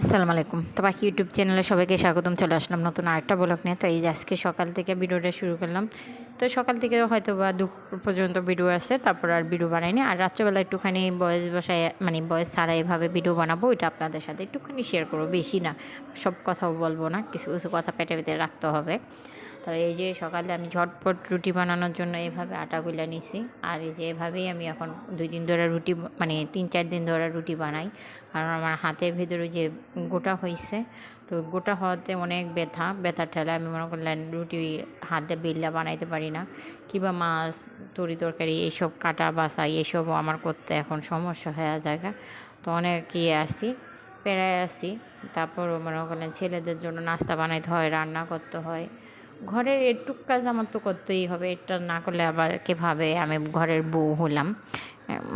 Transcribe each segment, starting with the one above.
আসসালামু আলাইকুম। তো বাকি ইউটিউব চ্যানেলে সবাইকে স্বাগতম। চলে আসলাম নতুন আরেকটা ব্লগ নিয়ে। তো এই যে আজকে সকাল থেকে ভিডিওটা শুরু করলাম। তো সকাল থেকে হয়তো বা দুপুর পর্যন্ত ভিডিও আছে, তারপর আর ভিডিও বানাইনি। আর রাত্রেবেলা একটুখানি ভয়েস বসায়, মানে ভয়েস ছাড়া এভাবে ভিডিও বানাবো, ওইটা আপনাদের সাথে একটুখানি শেয়ার করবো, বেশি না। সব কথাও বলবো না, কিছু কিছু কথা পেটে পেটে রাখতে হবে। তো এই যে সকালে আমি ঝটপট রুটি বানানোর জন্য এভাবে আটা গুলা নিছি। আর এই যে এভাবেই আমি এখন 2 দিন ধরে রুটি, মানে 3-4 দিন ধরে রুটি বানাই। কারণ আমার হাতের ভিতরে যে গোটা হয়েছে, তো গোটা হওয়াতে অনেক ব্যথার ঠেলায় আমি মনে করলেন রুটি হাতে বেললা বানাইতে পারি না। কিংবা মাছ, তরকারি এইসব কাটা বাছা এইসবও আমার করতে এখন সমস্যা হয়ে যায়। তো অনেক আসি, পেরায় আসি। তারপরও মনে করলেন ছেলেদের জন্য নাস্তা বানাইতে হয়, রান্না করতে হয়। ঘরের এটুক কাজ আমার তো করতেই হবে, এটা না করলে আবার কে ভাবে আমি ঘরের বউ হলাম।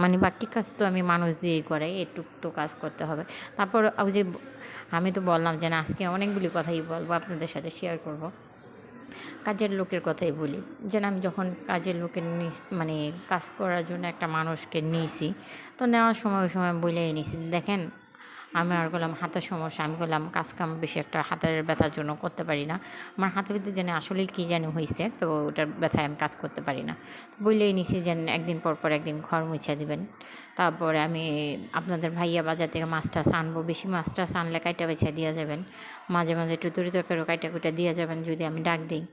মানে বাকি কাজ তো আমি মানুষ দিয়েই করাই, এটুক তো কাজ করতে হবে। তারপর ওই যে আমি তো বললাম যে না, আজকে অনেকগুলি কথাই বলবো, আপনাদের সাথে শেয়ার করব। কাজের লোকের কথাই বলি, যেন আমি যখন কাজের লোকের মানে কাজ করার জন্য একটা মানুষকে নিয়েছি, তো নেওয়ার সময় ওই সময় বলেই নিয়েছি, দেখেন আমি আর বললাম হাতের সমস্যা, আমি বললাম কাজ কাম বেশি একটা হাতের ব্যথার জন্য করতে পারি না। আমার হাতের ভিতরে জানি আসলেই কী জানি হয়েছে, তো ওটার ব্যথায় আমি কাজ করতে পারি না। তো বললেই নিছি যে একদিন পর পর একদিন ঘর মুছা দিবেন। তারপরে আমি আপনাদের ভাইয়া বাজার থেকে মাছটা আনবো, বেশি মাছটা আনলে কাইটা বেছা দিয়ে যাবেন। মাঝে মাঝে একটু তরকারিও কাইটা কুইটা দিয়ে যাবেন যদি আমি ডাক দিই।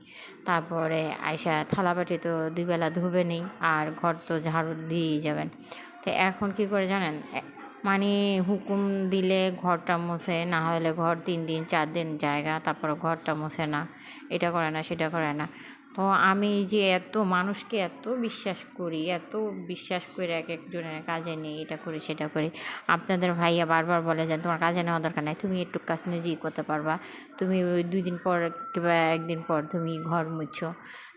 তারপরে আইসা থালাবাটি তো 2 বেলা ধুবেনই, আর ঘর তো ঝাড়ু দিয়েই যাবেন। তো এখন কী করে জানেন, মানে হুকুম দিলে ঘরটা মুছে, না হলে ঘর 3 দিন 4 দিন জায়গা, তারপরে ঘরটা মুছে না, এটা করে না সেটা করে না। তো আমি যে এত মানুষকে এত বিশ্বাস করি, এত বিশ্বাস করে এক একজনের কাজে নিই, এটা করি সেটা করি। আপনাদের ভাইয়া বারবার বলে যে তোমার কাজে নেওয়া দরকার নাই, তুমি একটু কাজ নিজেই করতে পারবা। তুমি ওই 2 দিন পর কিংবা 1 দিন পর তুমি ঘর মুছো,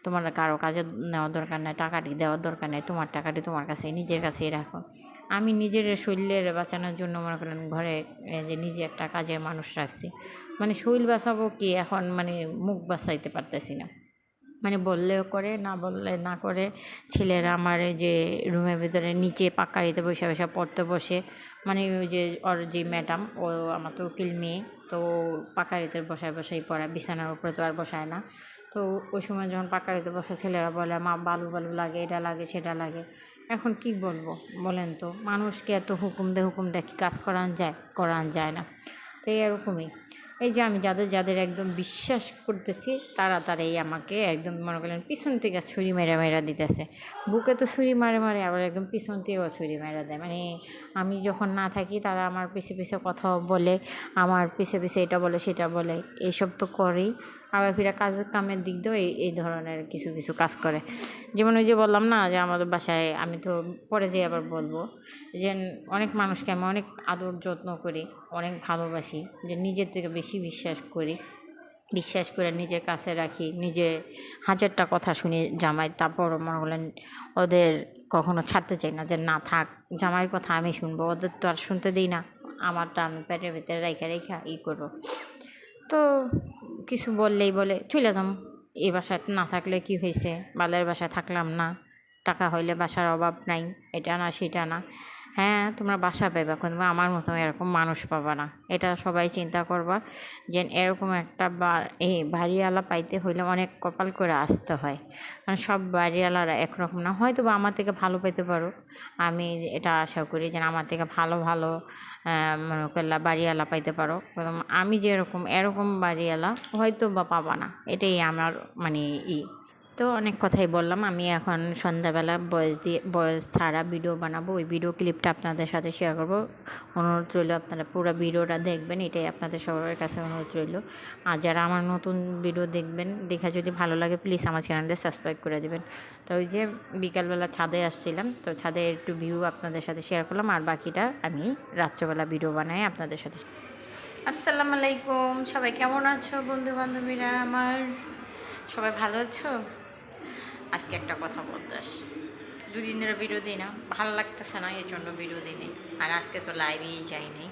তোমার কারো কাজে নেওয়ার দরকার নাই, টাকাটি দেওয়ার দরকার নাই, তোমার টাকাটি তোমার কাছে নিজের কাছেই রাখো। আমি নিজের শরীরের বাঁচানোর জন্য মনে করেন ঘরে যে নিজে একটা কাজের মানুষ রাখছি। মানে শরীর বাঁচাবো কি, এখন মানে মুখ বাঁচাইতে পারতেছি না। মানে বললেও করে, না বললে না করে। ছেলেরা আমার এই যে রুমের ভিতরে নিচে পাক্কারিতে বসে বসে পড়তে বসে, মানে ওই যে ওর যে ম্যাডাম, ও আমার তো উকিল মেয়ে, তো পাক্কারিতে বসায় বসাই পড়ায়, বিছানার উপরে তো আর বসায় না। তো ওই সময় যখন পাক্কারিতে বসে ছেলেরা বলে মা বালু বালু লাগে, এটা লাগে সেটা লাগে। এখন কি বলবো বলেন তো, মানুষকে এত হুকুম দেয় কি কাজ করান যায় না। তো এরকমই, এই যে আমি যাদের যাদের একদম বিশ্বাস করতেছি, তারাই আমাকে একদম মনে করেন পিছন থেকে ছুরি মেরা দিতেছে। বুকে তো ছুরি মারে, আবার একদম পিছন থেকেও ছুরি মেরা দেয়। মানে আমি যখন না থাকি তারা আমার পিছে কথা বলে, আমার পিছে এটা বলে সেটা বলে, এইসব তো করেই। আবার ফিরে কাজের কামের দিক দিয়েও এই ধরনের কিছু কাজ করে। যেমন ওই যে বললাম না যে আমাদের বাসায়, আমি তো পরে যেয়ে আবার বলবো যে অনেক মানুষকে আমি অনেক আদর যত্ন করি, অনেক ভালোবাসি, যে নিজের থেকে বেশি বিশ্বাস করে নিজের কাছে রাখি, নিজে হাজারটা কথা শুনি জামাই, তারপরও মনে করলেন ওদের কখনো ছাড়তে চাই না, যে না থাক, জামাইয়ের কথা আমি শুনবো, ওদের তো আর শুনতে দিই না। আমারটা আমি পেটের ভিতরে রেখা করবো। তো কিছু বললেই বলে চলে যাম, এই বাসায় না থাকলে কি হয়েছে, বালের বাসায় থাকলাম না, টাকা হইলে বাসার অভাব নাই, এটা না সেটা না। হ্যাঁ, তোমরা বাসা পাইবা, কিন্তু আমার মতো এরকম মানুষ পাবা না, এটা সবাই চিন্তা করবা। যে এরকম একটা এই বাড়িওয়ালা পাইতে হইলে অনেক কপাল করে আসতে হয়। কারণ সব বাড়িওয়ালারা একরকম না, হয়তো বা আমার থেকে ভালো পেতে পারো, আমি এটা আশা করি যে আমার থেকে ভালো মনে করলা বাড়িওয়ালা পাইতে পারো। আমি যেরকম এরকম বাড়িওয়ালা হয়তো বা পাবা না, এটাই আমার মানে তো অনেক কথাই বললাম। আমি এখন সন্ধ্যাবেলা বয়েস ছাড়া ভিডিও বানাবো, ওই ভিডিও ক্লিপটা আপনাদের সাথে শেয়ার করবো। অনুরোধ রইল আপনারা পুরো ভিডিওটা দেখবেন, এটাই আপনাদের সবার কাছে অনুরোধ রইল। আর যারা আমার নতুন ভিডিও দেখবেন, দেখা যদি ভালো লাগে প্লিজ আমার চ্যানেলটা সাবস্ক্রাইব করে দেবেন। তো ওই যে বিকালবেলা ছাদে আসছিলাম, তো ছাদে একটু ভিউ আপনাদের সাথে শেয়ার করলাম, আর বাকিটা আমি রাত্রেবেলা ভিডিও বানাই আপনাদের সাথে। আসসালামু আলাইকুম, সবাই কেমন আছো বন্ধু বান্ধবীরা আমার, সবাই ভালো আছো? আজকে একটা কথা বলতে আসছি, 2 দিন ধরে ভিডিও দিই না, ভালো লাগতেছে না, এই জন্য ভিডিও দিই নি। আর আজকে তো লাইভেই যাইনি,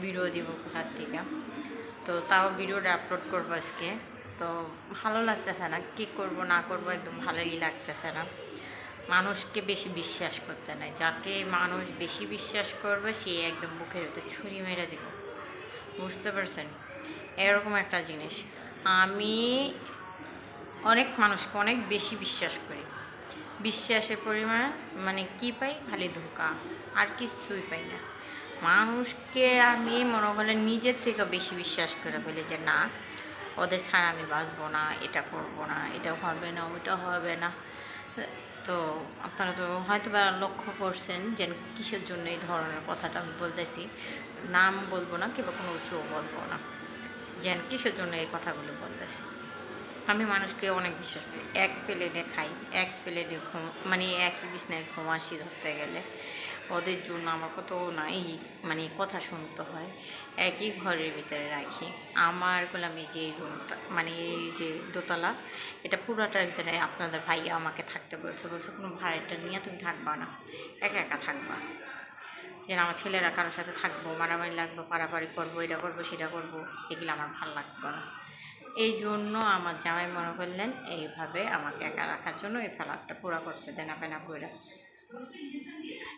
ভিডিও দিব কোথার থেকে, তো তাও ভিডিওটা আপলোড করবো আজকে। তো ভালো লাগতেছে না, কী করব না করব, একদম ভালোই লাগতেছে না। মানুষকে বেশি বিশ্বাস করতে নাই, যাকে মানুষ বেশি বিশ্বাস করবে সে একদম বুকের ভিতরে ছুরি মেরে দিব। বুঝতে পারছেন? এরকম একটা জিনিস। আমি অনেক মানুষকে অনেক বেশি বিশ্বাস করি। বিশ্বাসের পরিমাণ মানে কী পাই? খালি ধোঁকা, আর কিছুই পাই না। মানুষকে আমি মনে করেন নিজের থেকে বেশি বিশ্বাস করে ফেলি যে না, ওদের ছাড়া আমি বাঁচবো না, এটা করবো না, এটা হবে না, ওইটা হবে না। তো আপনারা তো হয়তো বা লক্ষ্য করছেন যে কিসের জন্য এই ধরনের কথাটা আমি বলতেছি। নাম বলবো না কিংবা কোনো কিছুও বলবো না, যে কিসের জন্য এই কথাগুলো বলতেছি। আমি মানুষকে অনেক বিশ্বাস করি। এক প্লেটে খাই, এক প্লেটে ঘুম, মানে একই বিছানায় ঘুমাসি ধরতে গেলে। ওদের জন্য আমার কত না এই মানে কথা শুনতে হয়। একই ঘরের ভিতরে রাখি। আমার গোলামি যে এই রুমটা, মানে এই যে দোতলা, এটা পুরোটার ভিতরে আপনাদের ভাইয়া আমাকে থাকতে বলছে। বলছে কোনো ভাড়াটা নিয়ে তুমি থাকবা না, একা একা থাকবা। যেন আমার ছেলেরা কারোর সাথে থাকবো, মারামারি লাগবো, পারাপারি করবো, এটা করবো, সেটা করবো, এগুলো আমার ভালো লাগতো না। এই জন্য আমার জামাই মনে করলেন এইভাবে আমাকে একা রাখার জন্য এই ফ্ল্যাটটা পুরা করছে দেনা পেনা কইরা।